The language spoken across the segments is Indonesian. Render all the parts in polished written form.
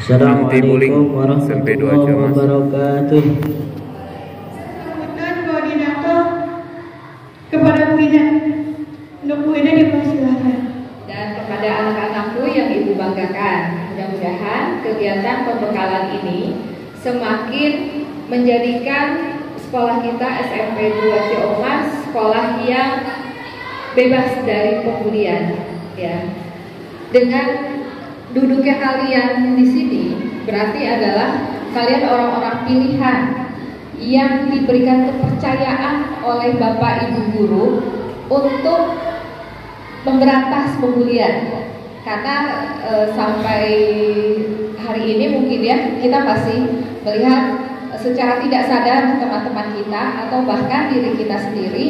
Assalamualaikum warahmatullahi wabarakatuh. Kemudian koordinator kepada Bu Ina. Untuk Bu Ina dipersilakan. Dan kepada anak-anakku yang Ibu banggakan, mudah-mudahan kegiatan pembekalan ini semakin menjadikan sekolah kita SMP 2 Ciamas sekolah yang bebas dari pembulian, ya. Dengan duduknya kalian di sini berarti adalah kalian orang-orang pilihan yang diberikan kepercayaan oleh Bapak Ibu guru untuk memberantas pembulian. Karena sampai hari ini mungkin ya kita masih melihat secara tidak sadar teman-teman kita atau bahkan diri kita sendiri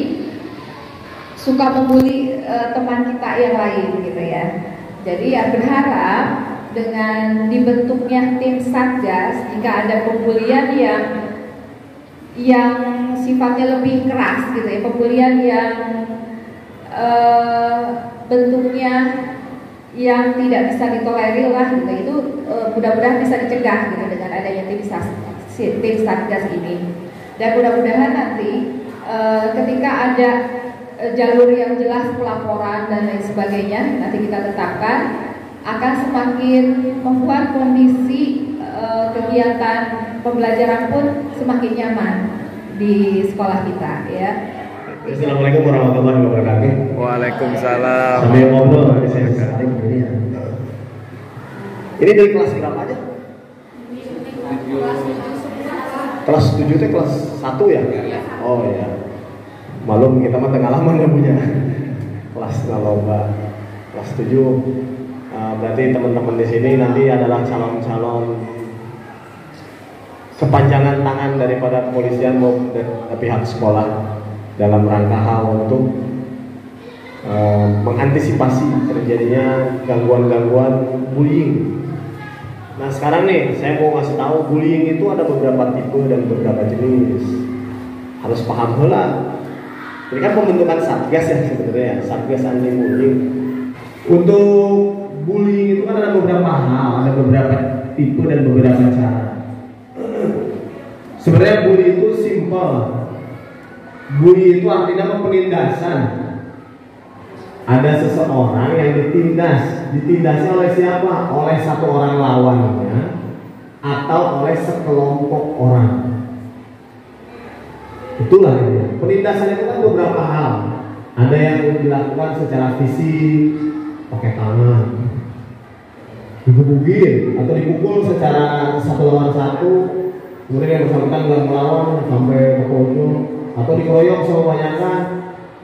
suka membuli teman kita yang lain gitu ya. Jadi ya berharap dengan dibentuknya tim satgas jika ada pembulian yang sifatnya lebih keras gitu ya, pembulian yang bentuknya yang tidak bisa ditolerir lah gitu, itu mudah-mudahan bisa dicegah gitu dengan adanya tim satgas ini. Dan mudah-mudahan nanti ketika ada jalur yang jelas pelaporan dan lain sebagainya nanti kita tetapkan akan semakin membuat kondisi kegiatan pembelajaran pun semakin nyaman di sekolah kita ya. Assalamualaikum warahmatullahi wabarakatuh. Waalaikumsalam. Sambil ngobrol nanti saya sharing ini ya. Ini dari kelas berapa aja? Kelas 7 itu kelas 1 ya? Oh iya. Malum kita mah pengalaman ya punya. Kelas lomba kelas 7. Berarti teman-teman di sini nanti adalah calon-calon kepanjangan tangan daripada kepolisian maupun pihak sekolah dalam rangka hal untuk mengantisipasi terjadinya gangguan-gangguan bullying. Nah sekarang nih saya mau ngasih tahu bullying itu ada beberapa tipe dan beberapa jenis. Harus paham lah. Ini kan pembentukan satgas ya sebenarnya, satgas anti bullying. Untuk bullying itu kan ada beberapa hal, ada beberapa tipe dan beberapa cara. Sebenarnya bullying itu simpel. Bully itu artinya penindasan. Ada seseorang yang ditindasnya oleh siapa? Oleh satu orang lawannya atau oleh sekelompok orang. Itulah ya. Penindasan itu kan beberapa hal. Ada yang dilakukan secara fisik, pakai tangan, digebugin atau dipukul secara satu lawan satu. Kemudian yang bersangkutan nggak melawan sampai ke pojok, atau dikeroyok sama banyakan,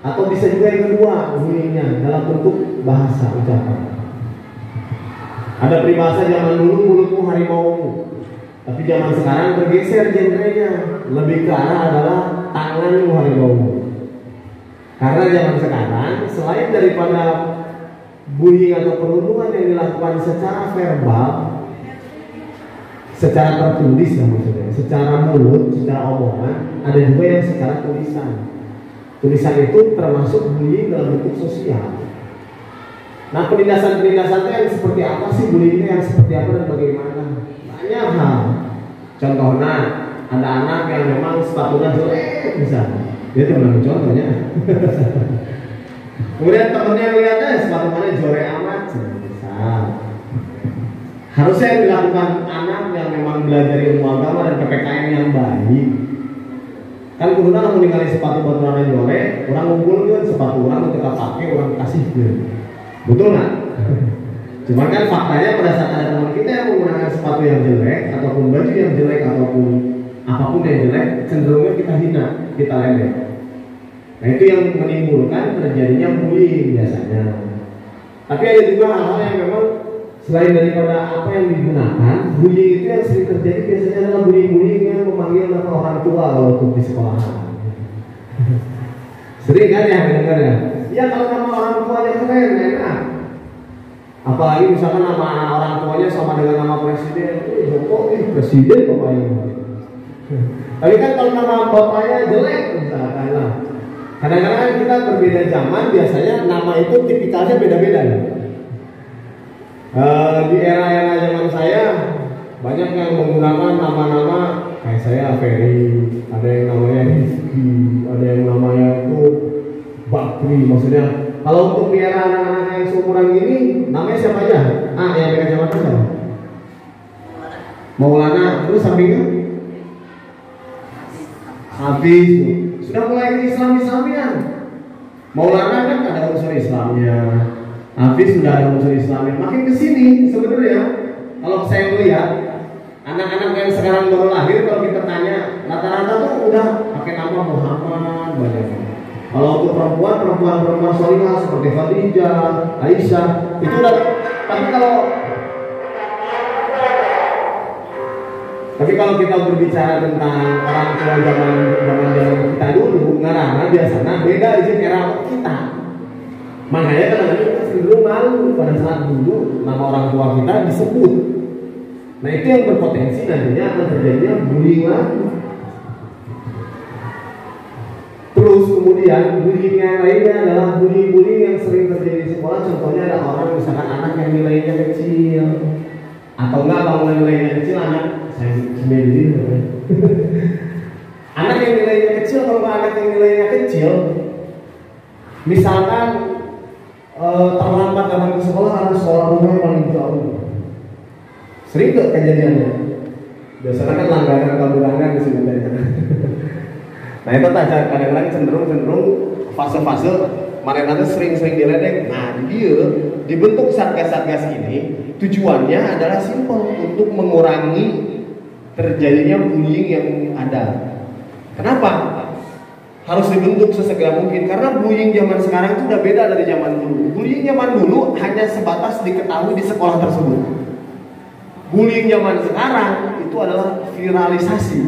atau bisa juga yang kedua bunyinya dalam bentuk bahasa ucapan. Ada peribahasa zaman dulu mulutmu harimaumu, tapi zaman sekarang bergeser genrenya, lebih ke arah adalah tanganmu harimaumu. Karena zaman sekarang selain daripada bullying atau perundungan yang dilakukan secara verbal, secara tertulis ya maksudnya, secara mulut, secara omongan, ada juga yang secara tulisan. Tulisan itu termasuk bullying dalam bentuk sosial. Nah penindasan-penindasan itu yang seperti apa sih, bullying itu yang seperti apa dan bagaimana? Banyak hal. Contohnya ada anak yang memang sepatunya jelek misalnya, dia teman contohnya. Kemudian temennya lihatnya sepatunya jorek amat, misal. Harusnya yang dilakukan anak yang memang belajar ilmu agama dan PPKN yang baik. Kan kudu lamun ningali sepatu baturan jorek, orang ngumpulkeun sepatu orang kita pakai, orang kasih gitu. Betul nggak? Cuman kan faktanya pada saat ada teman kita yang menggunakan sepatu yang jelek ataupun baju yang jelek ataupun apapun yang jelek, cenderungnya kita hina, kita lembek. Nah itu yang menimbulkan terjadinya bullying biasanya. Tapi ada juga hal-hal yang memang selain daripada apa yang digunakan, bullying itu yang sering terjadi biasanya adalah bullying yang memanggil nama orang tua kalau untuk di sekolah. Sering kan ya mendengar ya? Ya kalau nama orang tuanya keren, enak. Apalagi misalkan nama orang tuanya sama dengan nama presiden, Jokowi presiden bapaknya. Tapi kan kalau nama bapaknya jelek, misalkan lah. Kadang-kadang kita berbeda zaman, biasanya nama itu tipikalnya beda-beda ya. Di era-era zaman saya banyak yang menggunakan nama-nama kayak saya Ferry, ada yang namanya Rizky, ada yang namanya itu Bakri. Maksudnya kalau untuk biara anak-anak yang seumuran gini namanya siapa aja? Yang pakai kacamata siapa? Maulana. Terus sampingnya Hafiz. Sudah mulai Islam-Islamian. Maulana kan ada unsur Islamnya, Hafiz sudah ada unsur Islamnya. Makin kesini sebenarnya kalau saya melihat anak-anak yang sekarang baru lahir, kalau kita tanya rata-rata tuh udah pakai nama Muhammad banyak. Kalau untuk perempuan solihah seperti Khadijah, Aisyah itu udah. Tapi kalau kita berbicara tentang orang tua zaman kita dulu, ngarana biasanya beda izin era kita. Makanya kadang-kadang kita cenderung malu pada saat dulu nama orang tua kita disebut. Nah itu yang berpotensi nantinya akan terjadinya bullying lagi. Terus kemudian bullying yang lainnya adalah bullying yang sering terjadi di sekolah. Contohnya ada orang misalkan anak yang nilainya kecil, atau enggak kalau nilainya kecil anak saya sendiri anak yang nilainya kecil, kalau enggak anak yang nilainya kecil misalkan terlambat datang ke sekolah harus sekolah rumah paling jauh. Sering gak kejadiannya? Biasanya kan langganan di sini. Nah itu kadang-kadang cenderung fase-fase mereka itu sering diledek. Nah dia dibentuk satgas-satgas ini tujuannya adalah simpel, untuk mengurangi terjadinya bullying yang ada. Kenapa? Harus dibentuk sesegera mungkin, karena bullying zaman sekarang itu udah beda dari zaman dulu. Bullying zaman dulu hanya sebatas diketahui di sekolah tersebut. Bullying zaman sekarang itu adalah viralisasi.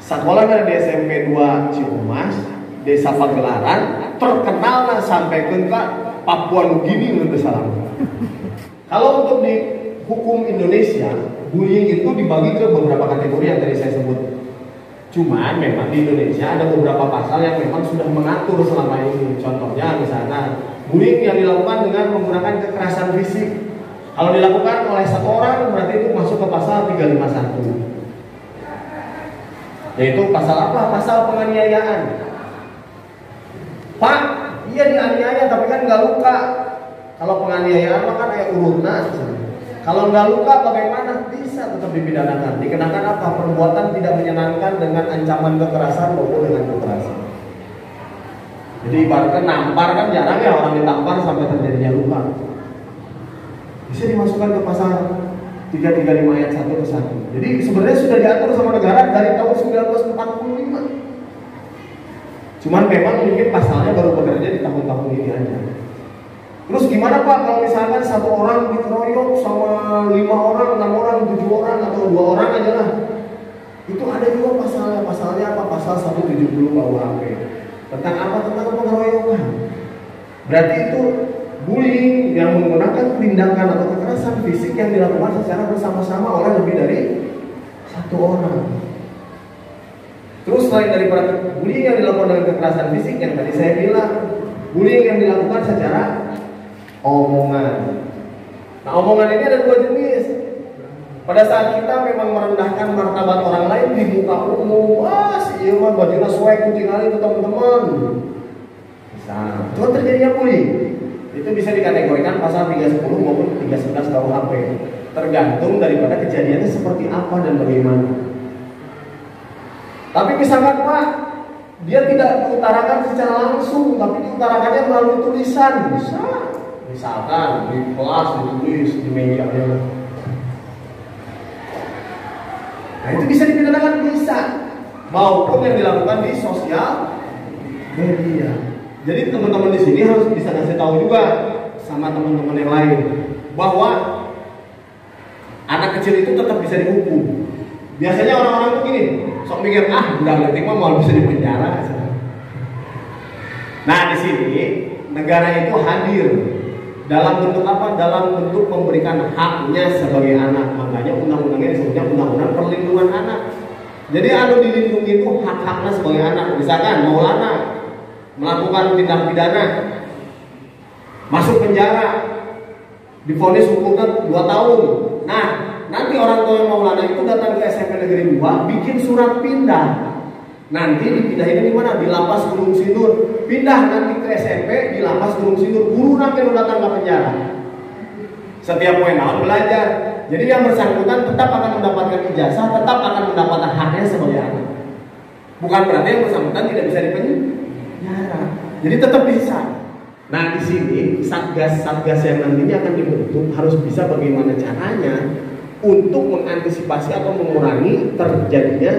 Sekolah dari SMP 2 Ciumas, Desa Pagelaran, terkenal sampai ke Papua Nugini menurut salam. Kalau untuk di hukum Indonesia, bullying itu dibagi ke beberapa kategori yang tadi saya sebut. Cuman memang di Indonesia ada beberapa pasal yang memang sudah mengatur selama ini. Contohnya misalnya bullying yang dilakukan dengan menggunakan kekerasan fisik. Kalau dilakukan oleh satu orang berarti itu masuk ke pasal 351. Yaitu pasal apa? Pasal penganiayaan. Pak, iya dianiaya tapi kan nggak luka. Kalau penganiayaan mah kan kayak urutna. Kalau nggak luka bagaimana? Bisa tetap dipidanakan. Dikenakan apa? Perbuatan tidak menyenangkan dengan ancaman kekerasan maupun dengan kekerasan. Jadi ibaratkan nampar kan jarang ya orang ditampar sampai terjadinya luka. Bisa dimasukkan ke pasal 335 ayat 1 ke 1. Jadi sebenarnya sudah diatur sama negara dari tahun 1945. Cuman memang mungkin pasalnya baru bekerja di tahun-tahun ini aja. Terus gimana Pak kalau misalkan satu orang dikeroyok sama 5 orang, 6 orang, 7 orang atau 2 orang aja lah. Itu ada juga pasalnya. Pasalnya apa? Pasal 170 KUHP. Tentang apa? Tentang pengeroyokan. Berarti itu bullying yang menggunakan tindakan atau kekerasan fisik yang dilakukan secara bersama-sama oleh lebih dari satu orang. Terus selain daripada bullying yang dilakukan dengan kekerasan fisik yang tadi saya bilang, bullying yang dilakukan secara omongan. Nah omongan ini ada 2 jenis. Pada saat kita memang merendahkan martabat orang lain di muka umum, si iya mah bajunya swag kucing kali itu teman-teman. Bisa. Itu terjadinya bullying. Itu bisa dikategorikan pasal 310 maupun 311 KUHP. Tergantung daripada kejadiannya seperti apa dan bagaimana. Tapi misalkan Pak, dia tidak diutarakan secara langsung, tapi diutarakannya melalui tulisan, bisa. Misalkan di kelas ditulis di meja. Nah itu bisa dipidanakan, bisa. Maupun yang dilakukan di sosial media. Jadi teman-teman di sini harus bisa ngasih tahu juga sama teman-teman yang lain bahwa anak kecil itu tetap bisa dihukum. Biasanya orang-orang tuh gini, sok mikir udah ngerti mah mau bisa dipenjara. Nah di sini negara itu hadir dalam bentuk apa? Dalam bentuk memberikan haknya sebagai anak. Makanya undang-undangnya disebutnya undang-undang perlindungan anak. Jadi anu dilindungi itu hak-haknya sebagai anak. Misalkan Maulana melakukan tindak pidana, masuk penjara, divonis hukuman 2 tahun. Nah, nanti orang tua Maulana itu datang ke SMP Negeri 2, bikin surat pindah. Nanti dipindahin di mana? Di Lapas Gunung Sindur. Pindah nanti ke SMP di Lapas Gunung Sindur. Guru nanti lo datang ke penjara. Setiap tahun belajar. Jadi yang bersangkutan tetap akan mendapatkan ijazah, tetap akan mendapatkan haknya sebagai anak. Bukan berarti yang bersangkutan tidak bisa dipenjara. Jadi tetap bisa. Nah di sini satgas yang nantinya akan dibentuk harus bisa bagaimana caranya untuk mengantisipasi atau mengurangi terjadinya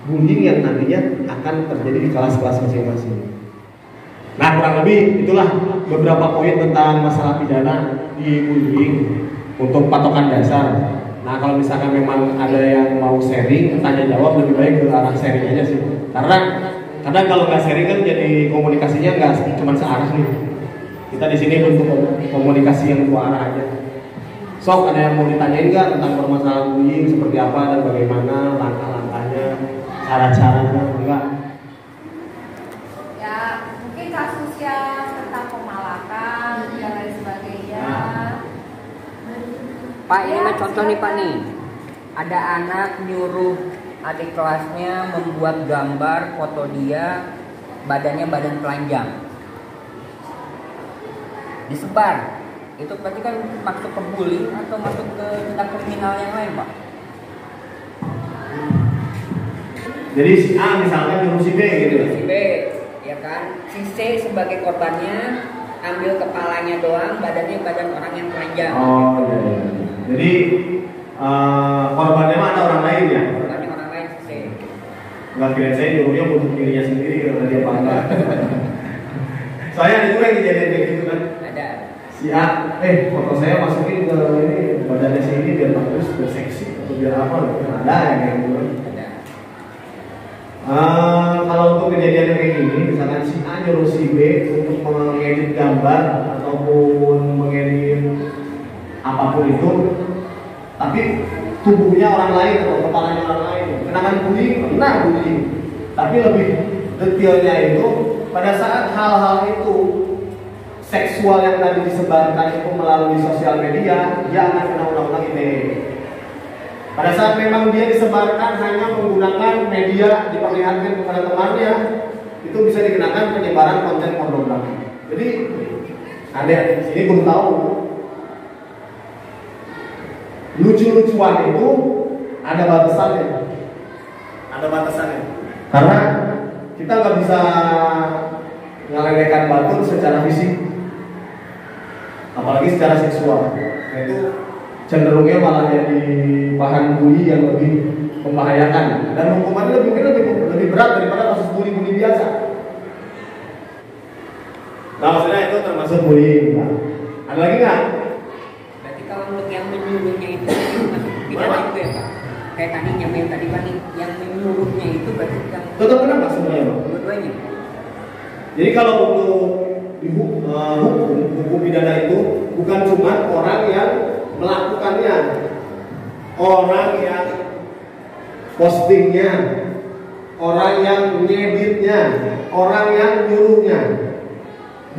bullying yang nantinya akan terjadi di kelas-kelas masing-masing. Nah kurang lebih itulah beberapa poin tentang masalah pidana di bullying untuk patokan dasar. Nah kalau misalkan memang ada yang mau sharing, tanya jawab lebih baik ke arah sharing aja sih. Karena kadang kalau nggak sharing kan jadi komunikasinya nggak cuma searah nih. Kita di sini untuk komunikasi yang dua arah aja. Sok ada yang mau ditanyain nggak tentang permasalahan bullying seperti apa dan bagaimana langkah-langkahnya, cara-caranya, enggak? Ya mungkin kasus yang tentang pemalakan dan lain sebagainya. Pak, ini mah contoh nih Pak nih. Ada anak nyuruh adik kelasnya membuat gambar foto dia, badannya badan telanjang. Disebar. Itu berarti kan masuk ke bullying atau masuk ke tindak kriminal yang lain, Pak? Jadi si A misalkan nyuruh si B gitu. Si B, ya kan? Si C sebagai korbannya ambil kepalanya doang, badannya badan orang yang telanjang. Oh iya. Jadi korbannya mah ada orang lain ya? Korbannya orang lain si C. Nggak kira saya nyuruhnya untuk dirinya sendiri karena dia bangga. Soalnya itu yang kejadian kayak gitu kan? Ada. Si A, foto saya masukin ke ini badannya si ini biar bagus, biar seksi atau biar apa? Ada yang kayak gitu. Ada. Kalau untuk kejadian kayak gini, misalkan si A nyuruh si B untuk mengedit gambar ataupun mengedit apapun itu, tapi tubuhnya orang lain atau kepalanya orang lain, kenakan bullying, benar bullying. Tapi lebih detailnya itu pada saat hal-hal itu seksual yang tadi disebarkan itu melalui sosial media, dia akan kena undang-undang ITE. Pada saat memang dia disebarkan hanya menggunakan media diperlihatkan kepada temannya, itu bisa dikenakan penyebaran konten pornografi. Jadi ada ini belum tahu. Lucu-lucuan itu ada batasannya. Ada batasannya. Karena kita nggak bisa ngelelekan batur secara fisik, apalagi secara seksual. Nah, itu cenderungnya malah jadi bahan bully yang lebih membahayakan dan hukumannya lebih berat daripada kasus bully biasa. Nah maksudnya itu termasuk bullying. Nah, ada lagi nggak? Berarti kalau untuk yang menyuruhnya itu masuk pidana itu ya Pak? Kayak tadi nyamain tadi Pak nih, yang menyuruhnya itu berarti yang Tetap kenapa sebenarnya Pak? dua-duanya. Jadi kalau untuk hukum pidana itu bukan cuma orang yang melakukannya, orang yang postingnya, orang yang ngeditnya, orang yang nyuruhnya.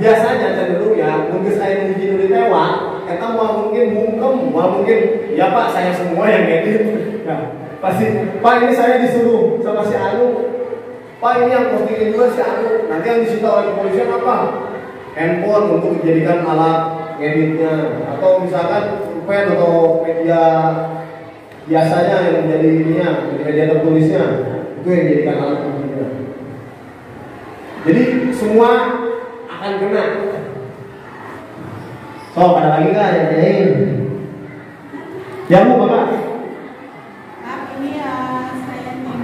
Biasanya cenderung ya, mungkin saya menjadi ditewak, kita mau mungkin mungkem, mau mungkin ya Pak saya semua yang ngedit. Nah, pasti Pak ini saya disuruh sama si Anu, Pak ini yang postingin juga si Anu. Nanti yang disita oleh kepolisian apa? Handphone untuk dijadikan alat ngeditnya, atau misalkan pen atau media biasanya yang menjadi ininya, media tertulisnya itu yang dijadikan alat ngeditnya. Jadi semua akan kena. So ada lagi nggak yang lain? Ya Bu Bapak. Ini saya ingin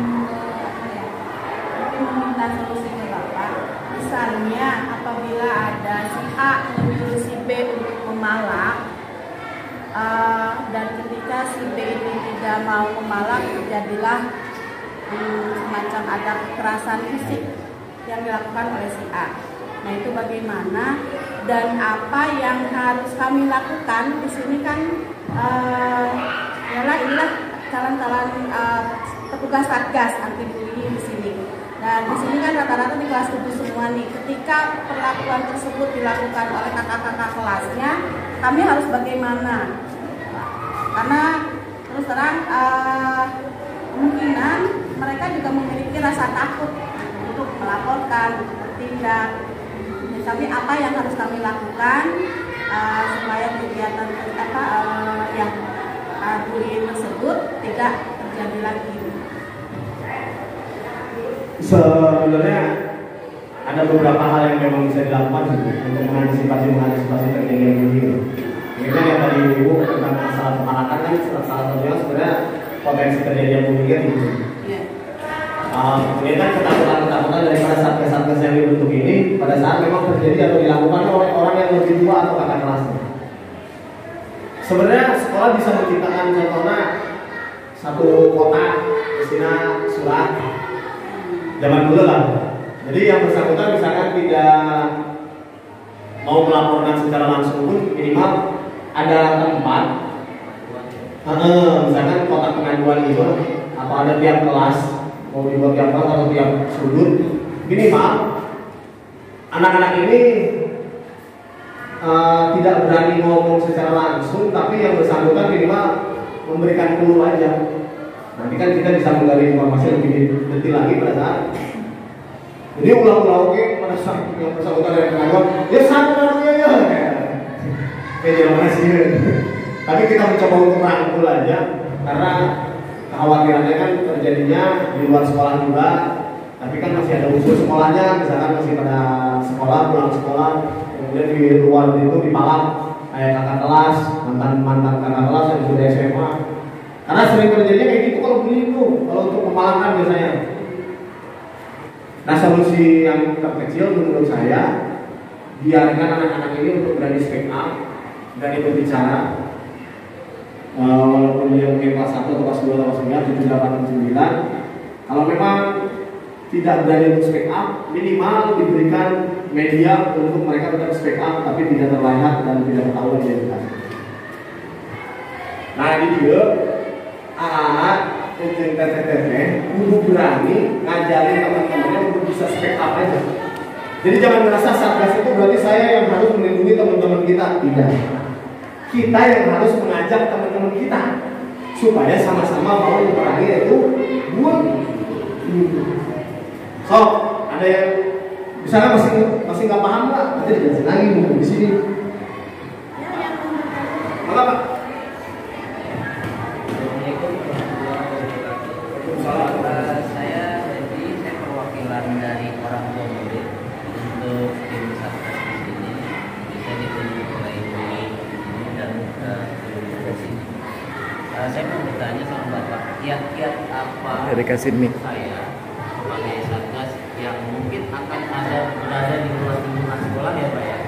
meminta solusi ke Bapak. Misalnya apabila ada si A menyuruh si B untuk memalak, dan ketika si B ini tidak mau memalak, terjadilah semacam ada kekerasan fisik yang dilakukan oleh si A. Nah itu bagaimana dan apa yang harus kami lakukan di sini kan? Inilah calon-calon petugas satgas anti bullying di sini. Dan di sini kan rata-rata di kelas 7 semua nih. Ketika perlakuan tersebut dilakukan oleh kakak-kakak kelasnya, kami harus bagaimana? Karena terus terang kemungkinan mereka juga memiliki rasa takut untuk melaporkan, untuk bertindak. Tapi apa yang harus kami lakukan supaya kegiatan yang bullying tersebut tidak terjadi lagi? Sebenarnya ada beberapa hal yang memang bisa dilakukan untuk mengantisipasi terjadinya bullying. Ini kan yang tadi Ibu tentang masalah kepalakan kan salah satunya sebenarnya potensi terjadinya bullying itu. Ini kan ketakutan daripada satgas-satgas yang dibentuk ini pada saat memang terjadi atau dilakukan oleh orang yang lebih tua atau kakak kelasnya. Sebenarnya sekolah bisa menciptakan contohnya satu kotak isinya surat zaman dulu lah. Jadi yang bersangkutan misalkan tidak mau melaporkan secara langsung pun minimal ada tempat, misalkan kotak pengaduan itu atau ada tiap kelas, mau dibuat tiap kelas atau tiap sudut, minimal anak-anak ini tidak berani ngomong secara langsung, tapi yang bersangkutan minimal memberikan clue aja. Nanti kan kita bisa menggali informasi lebih detail lagi pada saat. Jadi ulang-ulang pada saat yang bersangkutan dari pengaduan, ya sama ya. Terima kasih. Tapi kita mencoba untuk rangkul aja, karena kekhawatirannya kan terjadinya di luar sekolah juga. Tapi kan masih ada unsur sekolahnya, misalkan masih pada sekolah, pulang sekolah, kemudian di luar itu dipalak kayak kakak kelas, mantan kakak kelas yang sudah SMA. Karena sering terjadinya kayak gitu kalau bullying itu, kalau untuk mempalakkan biasanya. Nah, solusi yang terkecil menurut saya, biarkan anak-anak ini untuk berani speak up, berani berbicara. Walaupun dia mungkin kelas 1 atau kelas 2 atau kelas 3, 7, 8, 9, kalau memang tidak berani untuk speak up, minimal diberikan media untuk mereka tetap speak up, tapi tidak terlihat dan tidak ketahuan identitas. Nah, di dia anak untuk kudu berani ngajarin teman-temannya untuk bisa speak up aja. Jadi jangan merasa satgas itu berarti saya yang harus melindungi teman-teman kita. Tidak. Kita yang harus mengajak teman-teman kita supaya sama-sama mau memerangi itu bullying. So, ada yang misalnya masih nggak paham nggak? Nanti dijelasin lagi di sini. Apa Pak? Saya perwakilan dari orang tua murid untuk tim satgas di sini. Bisa ditunjuk oleh Ibu dan ke sini. Saya mau bertanya sama Bapak, kiat-kiat apa saya sebagai satgas yang mungkin akan berada di luar lingkungan sekolah ya Pak ya?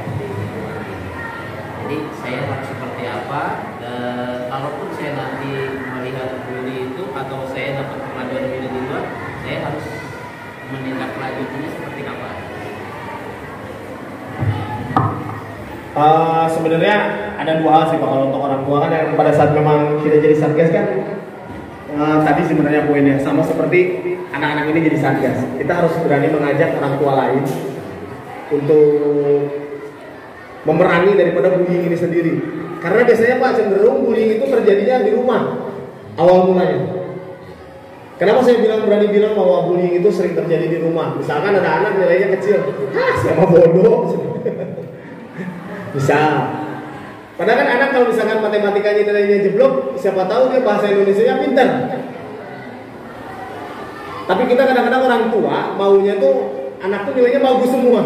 Jadi saya harus seperti apa? Kalaupun saya nanti melihat bully itu atau saya dapat pengaduan bully di luar, saya harus menindaklanjutinya seperti apa? Sebenarnya ada dua hal sih Pak kalau untuk orang tua kan yang pada saat memang kita jadi satgas kan tadi sebenarnya poinnya sama seperti anak-anak ini jadi satgas. Kita harus berani mengajak orang tua lain untuk memerangi daripada bullying ini sendiri. Karena biasanya Pak cenderung bullying itu terjadinya di rumah awal mulanya. Kenapa saya berani bilang bahwa bullying itu sering terjadi di rumah? Misalkan ada anak nilainya kecil, siapa bodoh? Bisa. Padahal kan anak kalau misalkan matematikanya nilainya jeblok, siapa tahu dia bahasa Indonesianya pintar. Tapi kita kadang-kadang orang tua maunya tuh anak tuh nilainya bagus semua.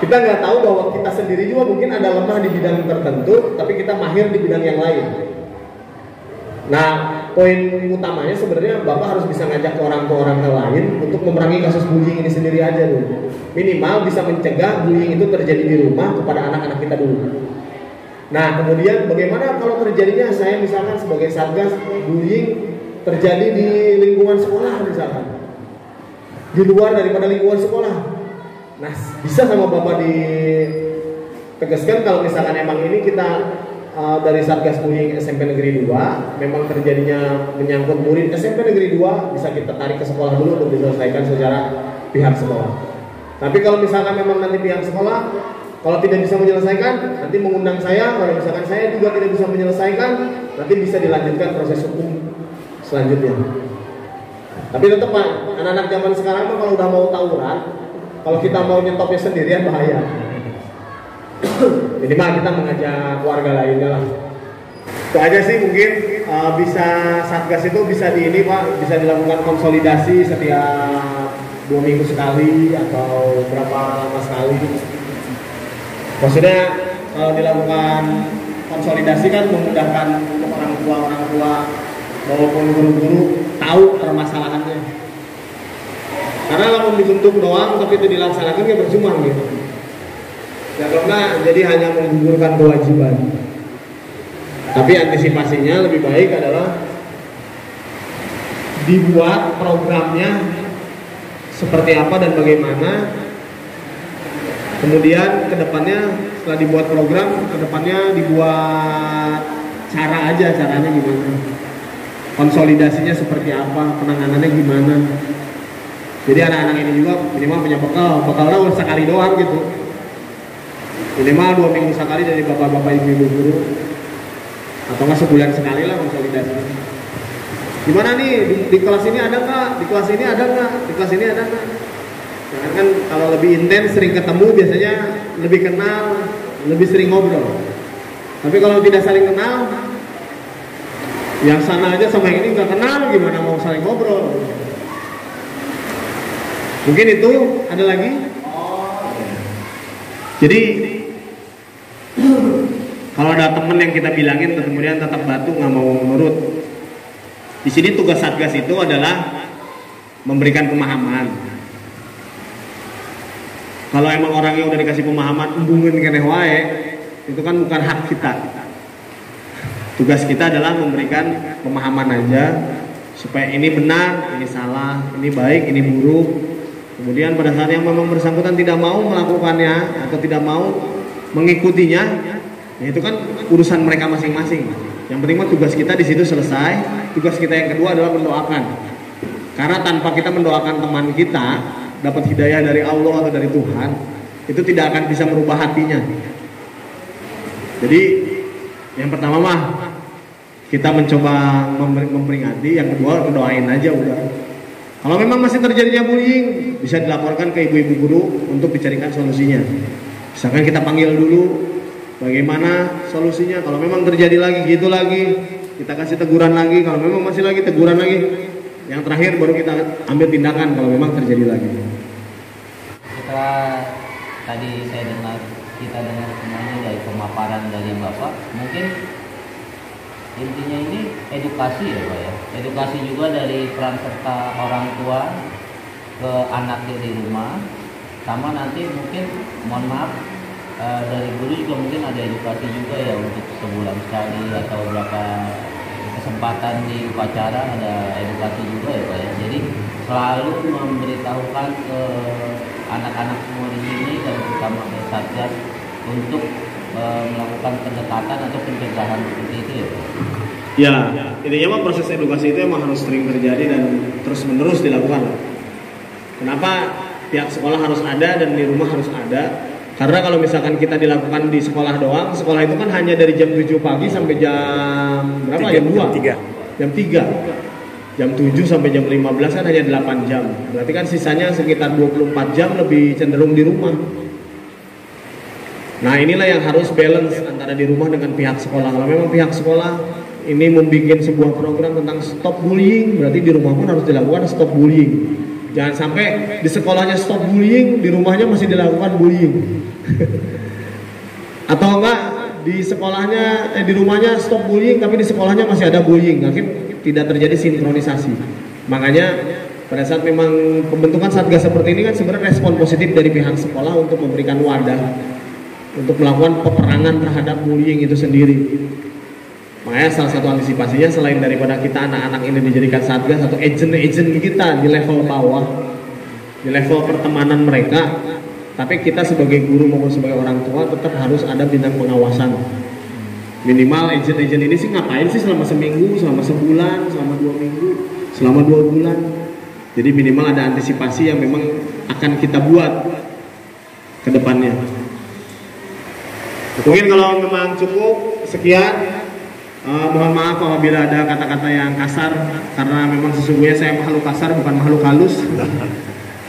Kita nggak tahu bahwa kita sendiri juga mungkin ada lemah di bidang tertentu, tapi kita mahir di bidang yang lain. Nah, poin utamanya sebenarnya Bapak harus bisa ngajak orang lain untuk memerangi kasus bullying ini sendiri aja dulu. Minimal bisa mencegah bullying itu terjadi di rumah kepada anak-anak kita dulu. Nah, kemudian bagaimana kalau terjadinya saya misalkan sebagai satgas bullying terjadi di lingkungan sekolah misalkan, di luar daripada lingkungan sekolah. Nah, bisa sama Bapak ditegaskan kalau misalkan emang ini kita dari Satgas Bullying SMP Negeri 2 memang terjadinya menyangkut murid SMP Negeri 2, bisa kita tarik ke sekolah dulu untuk diselesaikan secara pihak sekolah. Tapi kalau misalkan memang nanti pihak sekolah Kalau tidak bisa menyelesaikan, nanti mengundang saya. Kalau misalkan saya juga tidak bisa menyelesaikan, nanti bisa dilanjutkan proses hukum selanjutnya. Tapi tetap Pak, anak-anak zaman sekarang tuh kalau udah mau tawuran, kalau kita mau nyetopnya sendirian bahaya. Minimal kita mengajak warga lainnya lah. Itu aja sih mungkin bisa Satgas itu bisa bisa dilakukan konsolidasi setiap 2 minggu sekali atau berapa lama sekali. Maksudnya kalau dilakukan konsolidasi kan memudahkan untuk orang tua maupun guru-guru tahu permasalahannya. Karena kalau dibentuk doang tapi itu dilaksanakan ya percuma gitu. Ya karena jadi hanya menggugurkan kewajiban. Tapi antisipasinya lebih baik adalah dibuat programnya seperti apa dan bagaimana. Kemudian kedepannya setelah dibuat program, kedepannya dibuat caranya gimana, konsolidasinya seperti apa, penanganannya gimana. Jadi anak-anak ini juga minimal punya bekalnya sekali doang gitu. Minimal 2 minggu sekali dari bapak-bapak ibu guru, atau nggak sebulan sekali lah konsolidasi. Gimana nih di kelas ini ada nggak? Di kelas ini ada nggak? Di kelas ini ada nggak? Jangan kan kalau lebih intens sering ketemu biasanya lebih kenal, lebih sering ngobrol. Tapi kalau tidak saling kenal, yang sana aja sama yang ini nggak kenal, gimana mau saling ngobrol? Mungkin itu ada lagi. Jadi kalau ada temen yang kita bilangin kemudian tetap batu nggak mau nurut. Di sini tugas Satgas itu adalah memberikan pemahaman. Kalau emang orang yang udah dikasih pemahaman embungin keneh wae, itu kan bukan hak kita. Tugas kita adalah memberikan pemahaman aja supaya ini benar, ini salah, ini baik, ini buruk. Kemudian pada saat yang memang bersangkutan tidak mau melakukannya atau tidak mau mengikutinya, ya itu kan urusan mereka masing-masing. Yang penting mah tugas kita di situ selesai. Tugas kita yang kedua adalah mendoakan. Karena tanpa kita mendoakan teman kita dapat hidayah dari Allah atau dari Tuhan, itu tidak akan bisa merubah hatinya. Jadi yang pertama mah kita mencoba memperingati, yang kedua doain aja udah. Kalau memang masih terjadinya bullying, bisa dilaporkan ke ibu-ibu guru untuk dicarikan solusinya. Misalkan kita panggil dulu bagaimana solusinya. Kalau memang terjadi lagi gitu lagi, kita kasih teguran lagi. Kalau memang masih lagi, teguran lagi. Yang terakhir baru kita ambil tindakan kalau memang terjadi lagi. Setelah tadi kita dengar semuanya dari pemaparan dari Bapak, mungkin intinya ini edukasi ya Pak ya. Edukasi juga dari peran serta orang tua ke anaknya di rumah. Sama nanti mungkin mohon maaf dari guru juga mungkin ada edukasi juga ya untuk sebulan sekali atau berapa kesempatan di upacara ada edukasi juga ya Pak ya. Jadi selalu memberitahukan ke anak-anak semua di sini dan terutama ke Satgas untuk melakukan pendekatan atau pencegahan seperti itu ya Pak. Ya, intinya mah proses edukasi itu emang harus sering terjadi dan terus menerus dilakukan. Kenapa pihak sekolah harus ada dan di rumah harus ada? Karena kalau misalkan kita dilakukan di sekolah doang, sekolah itu kan hanya dari jam 7 pagi sampai jam berapa? Jam 2? Jam 3. Jam 7 sampai jam 15 kan hanya 8 jam. Berarti kan sisanya sekitar 24 jam lebih cenderung di rumah. Nah inilah yang harus balance antara di rumah dengan pihak sekolah. Kalau memang pihak sekolah ini membuat sebuah program tentang stop bullying, berarti di rumah pun harus dilakukan stop bullying. Jangan sampai di sekolahnya stop bullying, di rumahnya masih dilakukan bullying. Atau enggak di sekolahnya di rumahnya stop bullying tapi di sekolahnya masih ada bullying. Akhirnya tidak terjadi sinkronisasi. Makanya pada saat memang pembentukan Satgas seperti ini kan sebenarnya respon positif dari pihak sekolah untuk memberikan wadah untuk melakukan peperangan terhadap bullying itu sendiri. Makanya salah satu antisipasinya selain daripada kita anak-anak ini dijadikan Satgas atau agent-agent kita di level bawah, di level pertemanan mereka, tapi kita sebagai guru maupun sebagai orang tua tetap harus ada bidang pengawasan. Minimal agent-agent ini sih ngapain sih selama seminggu, selama sebulan, selama 2 minggu, selama 2 bulan. Jadi minimal ada antisipasi yang memang akan kita buat ke depannya. Mungkin kalau memang cukup sekian. Mohon maaf apabila ada kata-kata yang kasar, karena memang sesungguhnya saya makhluk kasar bukan makhluk halus.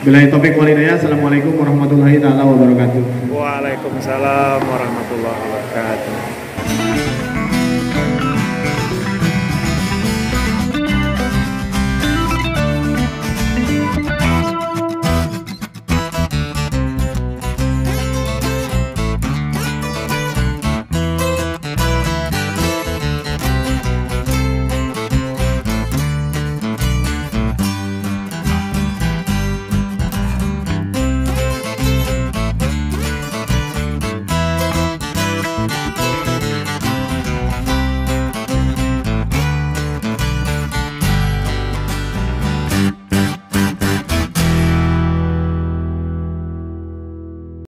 Billahi taufik wal hidayah. Assalamualaikum warahmatullahi wabarakatuh. Waalaikumsalam warahmatullahi wabarakatuh.